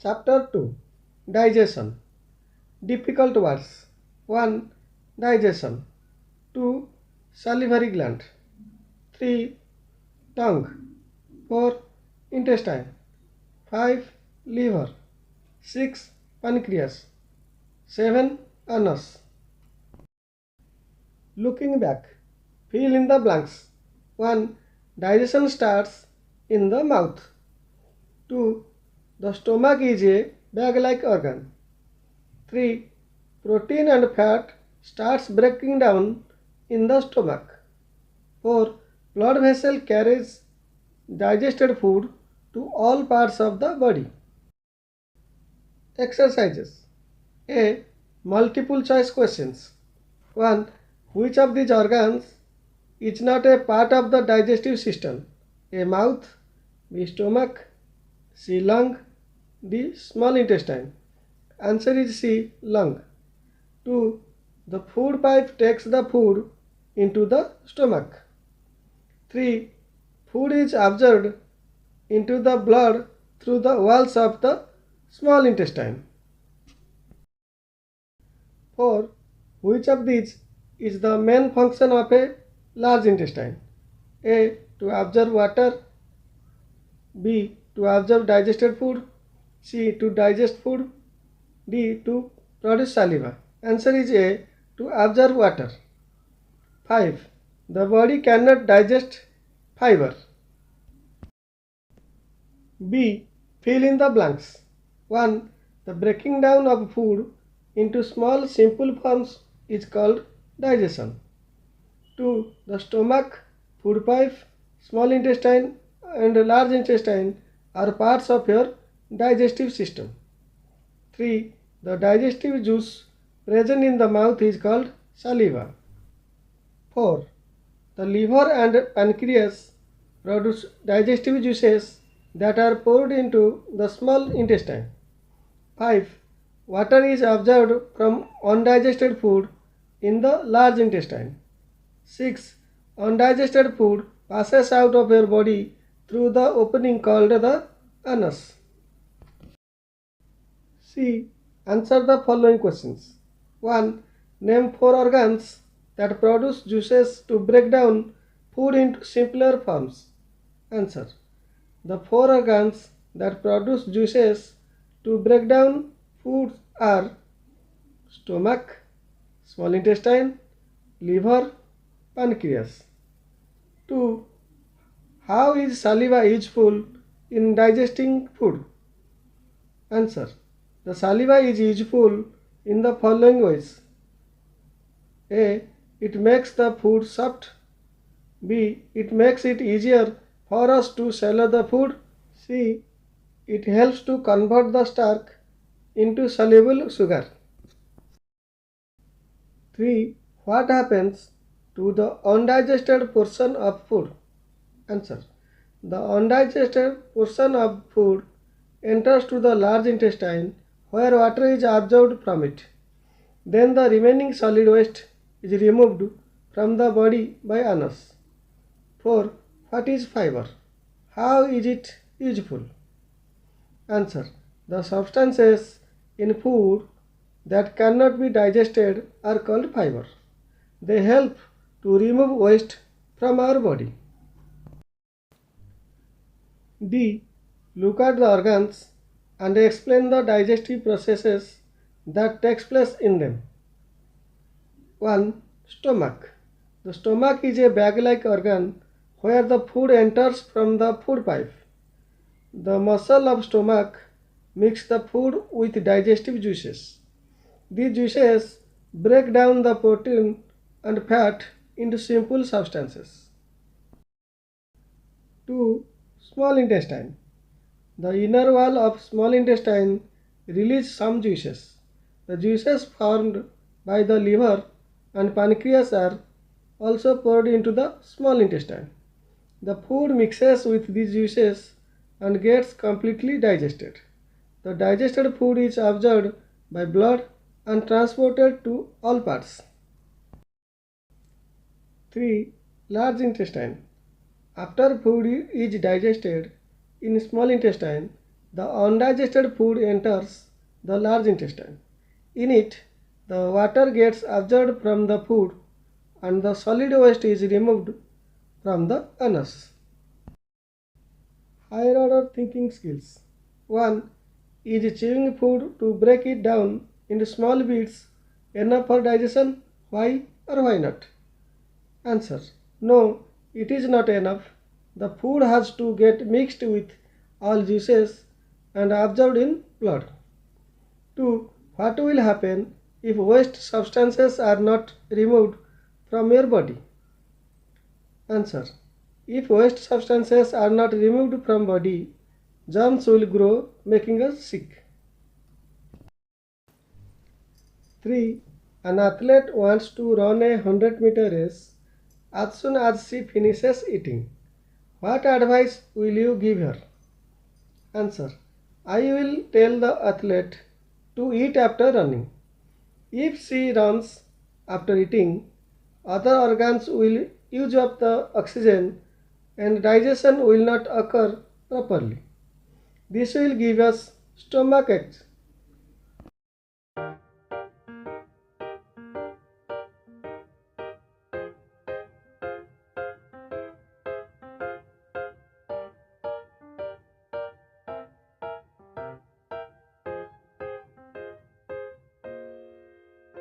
Chapter 2. Digestion. Difficult words. 1. Digestion. 2. Salivary gland. 3. Tongue. 4. Intestine. 5. Liver. 6. Pancreas. 7. Anus. Looking back. Fill in the blanks. 1. Digestion starts in the mouth. 2. The stomach is a bag-like organ. 3. Protein and fat starts breaking down in the stomach. 4. Blood vessel carries digested food to all parts of the body. Exercises. A. Multiple choice questions. 1. Which of these organs is not a part of the digestive system? A. Mouth. B. Stomach. C. Lung. D. Small intestine. Answer is C. Lung. 2. The food pipe takes the food into the stomach. 3. Food is absorbed into the blood through the walls of the small intestine. 4. Which of these is the main function of a large intestine? A. To absorb water. B. To absorb digested food. C. To digest food. D. To produce saliva. Answer is A. To absorb water. 5. The body cannot digest fiber. B. Fill in the blanks. 1. The breaking down of food into small simple forms is called digestion. 2. The stomach, food pipe, small intestine and large intestine are parts of your digestive system. 3. The digestive juice present in the mouth is called saliva. 4. The liver and pancreas produce digestive juices that are poured into the small intestine. 5. Water is absorbed from undigested food in the large intestine. 6. Undigested food passes out of your body through the opening called the anus. C. Answer the following questions. 1. Name 4 organs that produce juices to break down food into simpler forms. Answer. The 4 organs that produce juices to break down food are stomach, small intestine, liver, pancreas. 2. How is saliva useful in digesting food? Answer. The saliva is useful in the following ways. A. It makes the food soft. B. It makes it easier for us to swallow the food. C. It helps to convert the starch into soluble sugar. 3. What happens to the undigested portion of food? Answer. The undigested portion of food enters to the large intestine where water is absorbed from it. Then the remaining solid waste is removed from the body by anus. 4. What is fiber? How is it useful? Answer. The substances in food that cannot be digested are called fiber. They help to remove waste from our body. D. Look at the organs and explain the digestive processes that takes place in them. 1. Stomach. The stomach is a bag-like organ where the food enters from the food pipe. The muscle of stomach mix the food with digestive juices. These juices break down the protein and fat into simple substances. 2. Small intestine. The inner wall of small intestine releases some juices. The juices formed by the liver and pancreas are also poured into the small intestine. The food mixes with these juices and gets completely digested. The digested food is absorbed by blood and transported to all parts. 3. Large intestine. After food is digested in small intestine, the undigested food enters the large intestine. In it, the water gets absorbed from the food and the solid waste is removed from the anus. Higher order thinking skills. 1. Is chewing food to break it down into small bits enough for digestion? Why or why not? Answer. No, it is not enough. The food has to get mixed with all juices and absorbed in blood. 2. What will happen if waste substances are not removed from your body? Answer. If waste substances are not removed from body, germs will grow, making us sick. 3. An athlete wants to run a 100-meter race as soon as she finishes eating. What advice will you give her? Answer. I will tell the athlete to eat after running. If she runs after eating, other organs will use up the oxygen and digestion will not occur properly. This will give us stomach aches.